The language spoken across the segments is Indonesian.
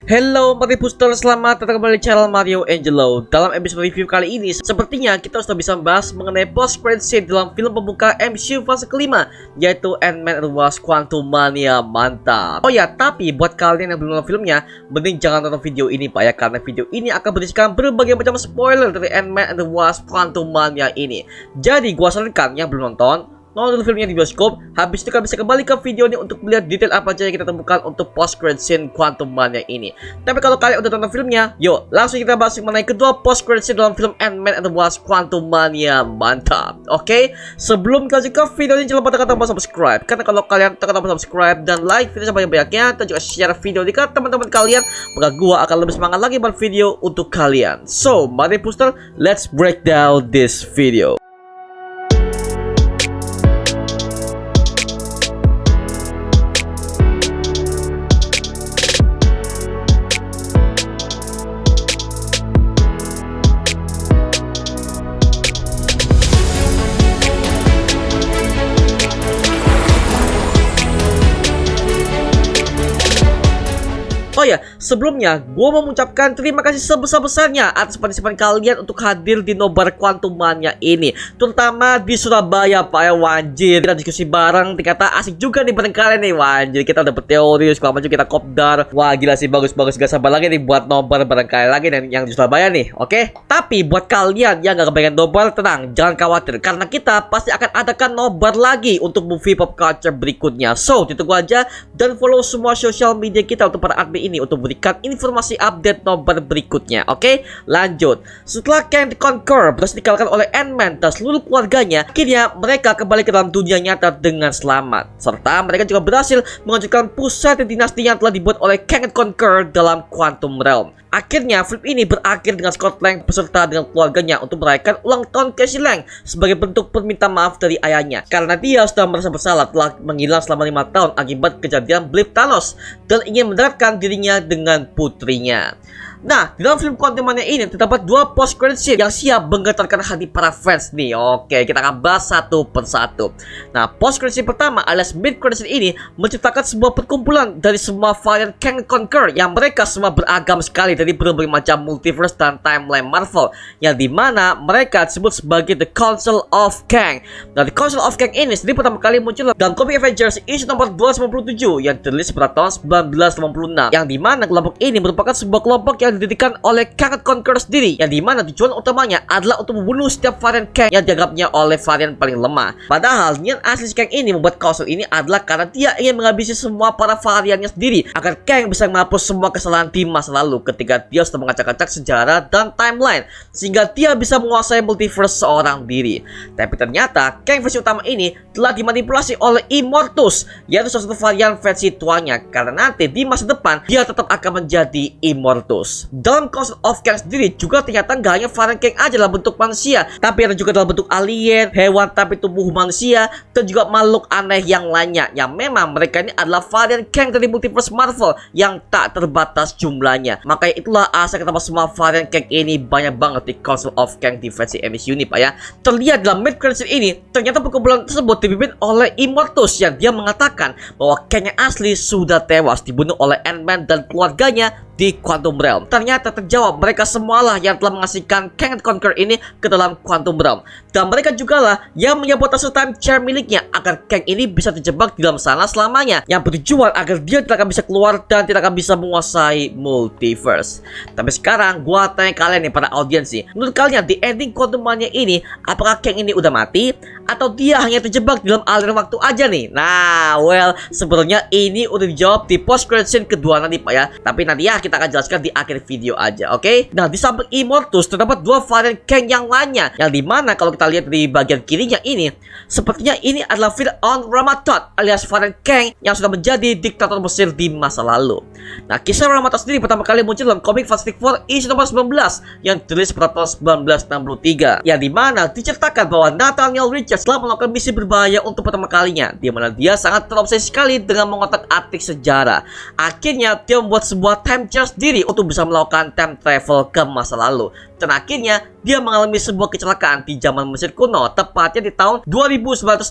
Hello Mario Booster, selamat datang kembali di channel Mario Angelo. Dalam episode review kali ini, sepertinya kita sudah bisa membahas mengenai post credit scene dalam film pembuka MCU fase kelima, yaitu Ant-Man and the Wasp: Quantumania. Mantap. Oh ya, tapi buat kalian yang belum nonton filmnya, mending jangan nonton video ini Pak ya, karena video ini akan berisikan berbagai macam spoiler dari Ant-Man and the Wasp: Quantumania ini. Jadi gua sarankan yang belum nonton filmnya di bioskop. Habis itu kalian bisa kembali ke video ini untuk melihat detail apa aja yang kita temukan untuk post credit scene Quantumania ini. Tapi kalau kalian udah nonton filmnya, yuk langsung kita bahas mengenai kedua post credit scene dalam film Ant-Man and the Wasp: Quantumania. Mantap. Oke, sebelum kita lanjut ke video ini, jangan lupa tekan tombol subscribe, karena kalau kalian tekan tombol subscribe dan like video sebanyak-banyaknya, dan juga share video ini ke teman-teman kalian, maka gua akan lebih semangat lagi buat video untuk kalian. So, mari booster, let's break down this video. Oh ya, sebelumnya gue mau mengucapkan terima kasih sebesar-besarnya atas partisipan kalian untuk hadir di nobar Quantumania ini, terutama di Surabaya Pak ya. Wajir, kita diskusi bareng, ternyata asik juga nih bareng kalian nih. Wajir, kita udah berteori, segala macam, kita kopdar. Wah gila sih, bagus-bagus, gak sabar lagi nih buat nobar bareng kalian lagi dan yang di Surabaya nih. Oke, tapi buat kalian yang gak kepengen nobar, tenang, jangan khawatir, karena kita pasti akan adakan nobar lagi untuk movie pop culture berikutnya. So, ditunggu aja dan follow semua sosial media kita untuk para admin ini untuk berikan informasi update nobar berikutnya. Oke, lanjut. Setelah Kang the Conqueror berhasil dikalahkan oleh Ant-Man dan seluruh keluarganya, akhirnya mereka kembali ke dalam dunia nyata dengan selamat. Serta mereka juga berhasil menghancurkan pusat dinasti yang telah dibuat oleh Kang the Conqueror dalam Quantum Realm. Akhirnya film ini berakhir dengan Scott Lang beserta dengan keluarganya untuk merayakan ulang tahun Casey Lang sebagai bentuk permintaan maaf dari ayahnya, karena dia sudah merasa bersalah telah menghilang selama 5 tahun akibat kejadian Blip Thanos dan ingin mendekatkan dirinya dengan putrinya. Nah, di dalam film Quantumania ini terdapat dua post credit scene yang siap menggetarkan hati para fans nih. Oke, kita akan bahas satu persatu. Nah, post credit scene pertama alias mid credit scene ini menciptakan sebuah perkumpulan dari semua varian Kang the Conqueror yang mereka semua beragam sekali dari berbagai macam multiverse dan timeline Marvel, yang dimana mereka disebut sebagai The Council of Kang. Nah, The Council of Kang ini sendiri pertama kali muncul dalam komik Avengers issue nomor 297 yang dirilis pada tahun 1986, yang dimana kelompok ini merupakan sebuah kelompok yang didirikan oleh Kang the Conqueror sendiri, yang dimana tujuan utamanya adalah untuk membunuh setiap varian Kang yang dianggapnya oleh varian paling lemah. Padahal niat asli Kang ini membuat Council ini adalah karena dia ingin menghabisi semua para variannya sendiri, agar Kang bisa menghapus semua kesalahan di masa lalu ketika dia sudah mengacak-acak sejarah dan timeline, sehingga dia bisa menguasai multiverse seorang diri. Tapi ternyata Kang versi utama ini telah dimanipulasi oleh Immortus, yaitu salah satu varian versi tuanya, karena nanti di masa depan dia tetap akan menjadi Immortus. Dalam Council of Kang sendiri juga ternyata gak hanya varian Kang aja dalam bentuk manusia, tapi ada juga dalam bentuk alien, hewan tapi tubuh manusia, dan juga makhluk aneh yang lainnya, yang memang mereka ini adalah varian Kang dari multiverse Marvel yang tak terbatas jumlahnya. Makanya itulah asal kenapa semua varian Kang ini banyak banget di Council of Kang di versi MCU ini Pak ya. Terlihat dalam mid credit ini, ternyata perkumpulan tersebut dipimpin oleh Immortus, yang dia mengatakan bahwa Kang yang asli sudah tewas dibunuh oleh Ant-Man dan keluarganya di Quantum Realm. Ternyata terjawab, mereka semualah yang telah mengasihkan Kang the Conqueror ini ke dalam Quantum Realm, dan mereka juga lah yang menyabotase time chair miliknya agar Kang ini bisa terjebak di dalam sana selamanya, yang bertujuan agar dia tidak akan bisa keluar dan tidak akan bisa menguasai multiverse. Tapi sekarang gua tanya kalian nih para audiens sih, menurut kalian di ending Quantumania ini, apakah Kang ini udah mati atau dia hanya terjebak di dalam aliran waktu aja nih? Nah, well, sebenarnya ini udah dijawab di post credit scene kedua nanti Pak ya, tapi nanti ya kita akan jelaskan di akhir video aja. Oke? Nah, di samping Immortus terdapat dua varian Kang yang lainnya, yang dimana kalau kita lihat di bagian kirinya ini, sepertinya ini adalah Fir'aun Rama-Tut alias varian Kang yang sudah menjadi diktator Mesir di masa lalu. Nah, kisah Rama-Tut sendiri pertama kali muncul dalam komik Fantastic Four issue nomor 19 yang dirilis pada tahun 1963, yang dimana diceritakan bahwa Nathaniel Richards telah melakukan misi berbahaya untuk pertama kalinya, di mana dia sangat terobsesi sekali dengan mengotak-atik sejarah. Akhirnya dia membuat sebuah time chair sendiri untuk bisa melakukan time travel ke masa lalu. Dan akhirnya dia mengalami sebuah kecelakaan di zaman Mesir kuno, tepatnya di tahun 2960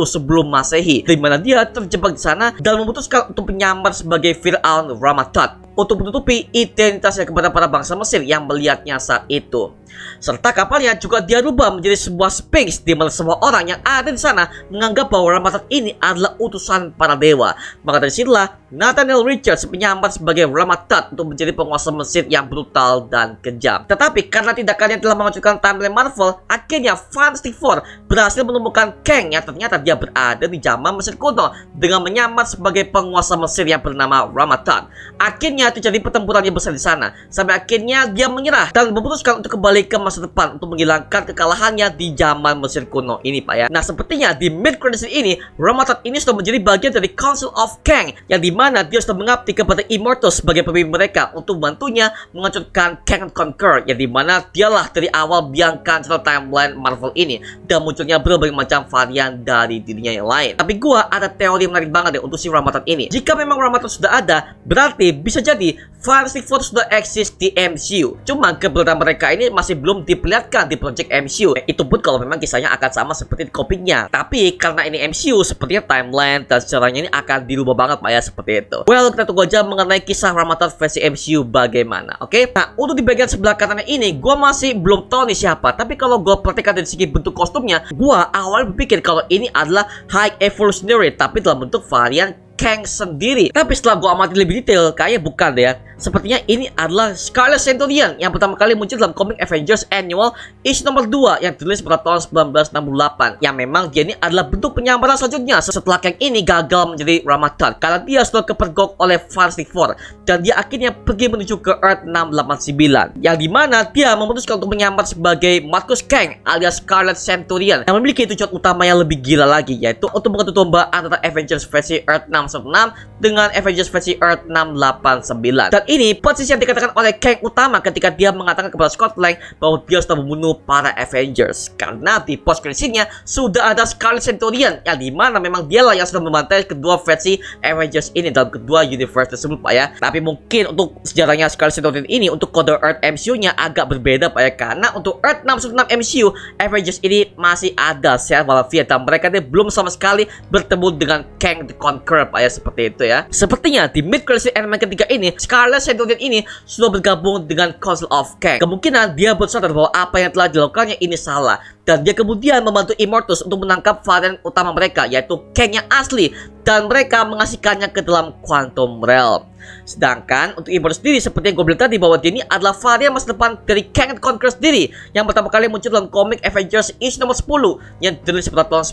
sebelum Masehi, di mana dia terjebak di sana dan memutuskan untuk menyamar sebagai Fir'aun Rama-Tut. untuk menutupi identitasnya kepada para bangsa Mesir yang melihatnya saat itu. Serta kapalnya juga dia rubah menjadi sebuah Sphinx, di mana semua orang yang ada di sana menganggap bahwa Ramatat ini adalah utusan para dewa. Maka dari situlah Nathaniel Richards menyamar sebagai Ramatat untuk menjadi penguasa Mesir yang brutal dan kejam. Tetapi karena tindakannya telah menghancurkan timeline Marvel, akhirnya Fantastic Four berhasil menemukan Kang yang ternyata dia berada di zaman Mesir kuno dengan menyamar sebagai penguasa Mesir yang bernama Ramatat. Akhirnya terjadi pertempuran yang besar di sana, sampai akhirnya dia menyerah dan memutuskan untuk kembali ke masa depan untuk menghilangkan kekalahannya di zaman Mesir kuno ini, Pak ya. Nah, sepertinya di mid-credits ini Ramatat ini sudah menjadi bagian dari Council of Kang, yang dimana dia sudah mengabdi kepada Immortus sebagai pemimpin mereka untuk membantunya menghancurkan Kang Conqueror, yang dimana dialah dari awal biang kancer timeline Marvel ini dan munculnya berbagai macam varian dari dirinya yang lain. Tapi gua ada teori menarik banget deh untuk si Ramatat ini. Jika memang Ramatat sudah ada, berarti bisa jadi Fantastic Four sudah eksis di MCU. Cuma keberadaan mereka ini masih belum diperlihatkan di project MCU. Itu pun kalau memang kisahnya akan sama seperti di komiknya. Tapi karena ini MCU, sepertinya timeline dan sejarahnya ini akan dirubah banget, Pak ya, seperti itu. Well, kita tunggu aja mengenai kisah Ramatat versi MCU bagaimana, oke? Nah, untuk di bagian sebelah kanannya ini, gua masih belum tahu nih siapa. Tapi kalau gua perhatikan dari segi bentuk kostumnya, gua awalnya berpikir kalau ini adalah High Evolutionary, tapi dalam bentuk varian Kang sendiri. Tapi setelah gua amati lebih detail, kayaknya bukan deh ya. Sepertinya ini adalah Scarlet Centurion yang pertama kali muncul dalam komik Avengers Annual issue nomor 2 yang dirilis pada tahun 1968. Yang memang dia ini adalah bentuk penyamaran selanjutnya setelah Kang ini gagal menjadi Ramatat karena dia sudah kepergok oleh Fantastic Four dan dia akhirnya pergi menuju ke Earth 689, yang dimana dia memutuskan untuk menyamar sebagai Marcus Kang alias Scarlet Centurion yang memiliki tujuan utama yang lebih gila lagi, yaitu untuk mengadu domba antara Avengers versi Earth 616 dengan Avengers versi Earth 689. Dan ini posisi yang dikatakan oleh Kang utama ketika dia mengatakan kepada Scott Lang bahwa dia sudah membunuh para Avengers, karena di post creditsnya sudah ada Scarlet Centurion yang dimana memang dialah yang sudah membantai kedua versi Avengers ini dalam kedua universe tersebut, Pak ya. Tapi mungkin untuk sejarahnya Scarlet Centurion ini untuk kode Earth MCU nya agak berbeda, Pak ya, karena untuk Earth 616 MCU Avengers ini masih ada secara walafiat dan mereka ini belum sama sekali bertemu dengan Kang the Conqueror, Pak ya, seperti itu ya. Sepertinya di mid-credits elemen ketiga ini Scarlet Centurion ini sudah bergabung dengan Council of Kang. Kemungkinan dia bersadar bahwa apa yang telah dilakukannya ini salah dan dia kemudian membantu Immortus untuk menangkap varian utama mereka, yaitu Kang yang asli, dan mereka mengasihkannya ke dalam Quantum Realm. Sedangkan untuk Immortus sendiri, seperti yang gue bilang tadi, bahwa dia ini adalah varian masa depan dari Kang the Conqueror sendiri yang pertama kali muncul dalam komik Avengers issue nomor 10 yang dirilis pada tahun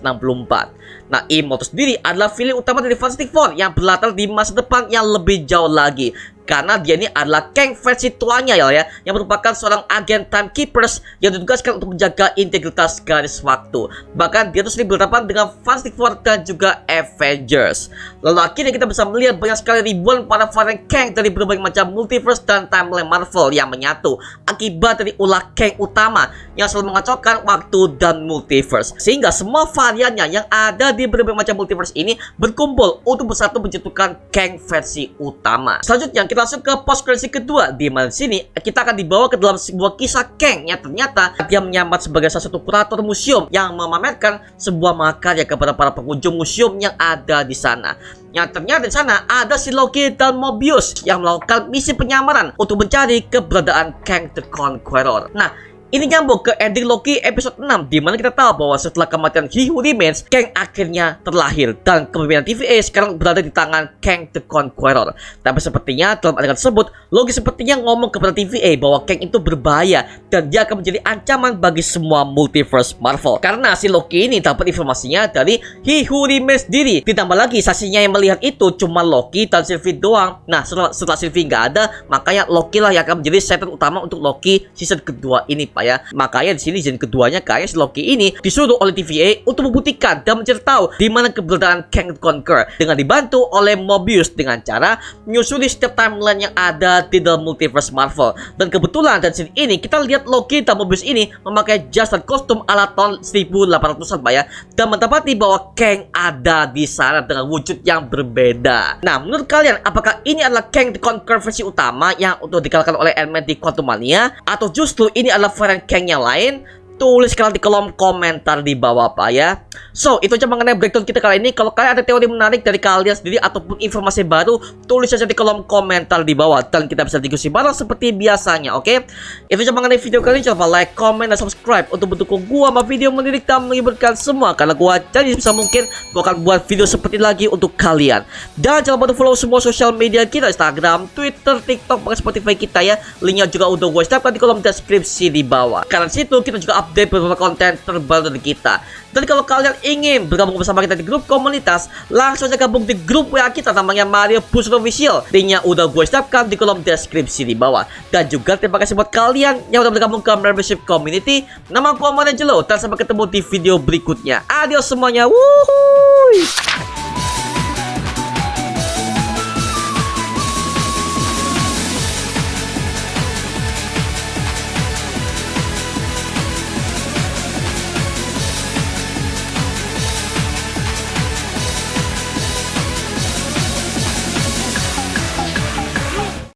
1964. Nah, Immortus sendiri adalah villain utama dari Fantastic Four yang berlatar di masa depan yang lebih jauh lagi, karena dia ini adalah Kang versi tuanya ya, yang merupakan seorang agen timekeepers yang ditugaskan untuk menjaga integritas garis waktu. Bahkan dia tuh sering berhadapan dengan Fantastic Four dan juga Avengers. Lalu akhirnya kita bisa melihat banyak sekali ribuan para varian Kang dari berbagai macam multiverse dan timeline Marvel yang menyatu akibat dari ulah Kang utama yang selalu mengacaukan waktu dan multiverse, sehingga semua variannya yang ada di berbagai macam multiverse ini berkumpul untuk bersatu menjatuhkan Kang versi utama. Selanjutnya kita langsung ke post credits kedua, di mana sini kita akan dibawa ke dalam sebuah kisah Kang yang ternyata dia menyamar sebagai salah satu kurator museum yang memamerkan sebuah makarya kepada para pengunjung museum yang ada di sana. Yang ternyata di sana ada si Loki dan Mobius yang melakukan misi penyamaran untuk mencari keberadaan Kang the Conqueror. Nah, ini nyambung ke ending Loki episode 6, di mana kita tahu bahwa setelah kematian He Who Remains, Kang akhirnya terlahir dan kepemimpinan TVA sekarang berada di tangan Kang the Conqueror. Tapi sepertinya dalam adegan tersebut, Loki sepertinya ngomong kepada TVA bahwa Kang itu berbahaya dan dia akan menjadi ancaman bagi semua multiverse Marvel. Karena si Loki ini dapat informasinya dari He Who Remains sendiri. Ditambah lagi saksinya yang melihat itu cuma Loki dan Sylvie doang. Nah, setelah Sylvie nggak ada, makanya Loki lah yang akan menjadi setan utama untuk Loki season kedua ini, Pak ya. Makanya di sini season keduanya kayaknya si Loki ini disuruh oleh TVA untuk membuktikan dan mencari tahu di mana keberadaan Kang the Conqueror dengan dibantu oleh Mobius dengan cara menyusuri setiap timeline yang ada di dalam multiverse Marvel. Dan kebetulan dari sini ini kita lihat Loki dan Mobius ini memakai jas dan kostum ala tahun 1800-an, Pak ya, dan mendapati bahwa Kang ada di sana dengan wujud yang berbeda. Nah, menurut kalian apakah ini adalah Kang the Conqueror versi utama yang untuk dikalahkan oleh Ant-Man di Quantumania, atau justru ini adalah varian Kang yang lain? tulis kalian di kolom komentar di bawah Pak ya. So, itu aja mengenai breakdown kita kali ini. Kalau kalian ada teori menarik dari kalian sendiri ataupun informasi baru, tulis aja di kolom komentar di bawah dan kita bisa diskusi bareng seperti biasanya, oke? Itu aja mengenai video kali ini. Jangan lupa like, comment, dan subscribe untuk mendukung gua sama video mendidik dan menghibur semua. Karena gua jadi bisa mungkin gua akan buat video seperti lagi untuk kalian. Dan jangan lupa follow semua sosial media kita, Instagram, Twitter, TikTok, bahkan Spotify kita ya. Linknya juga udah gue siapkan di kolom deskripsi di bawah. Karena situ kita juga update beberapa konten terbaru dari kita. Dan kalau kalian ingin bergabung bersama kita di grup komunitas, langsung aja gabung di grup WA kita namanya Mario Booster Official. Linknya udah gue siapkan di kolom deskripsi di bawah. Dan juga terima kasih buat kalian yang udah bergabung ke membership community. Nama gue Angelo dan sampai ketemu di video berikutnya. Adios semuanya. Wuhui.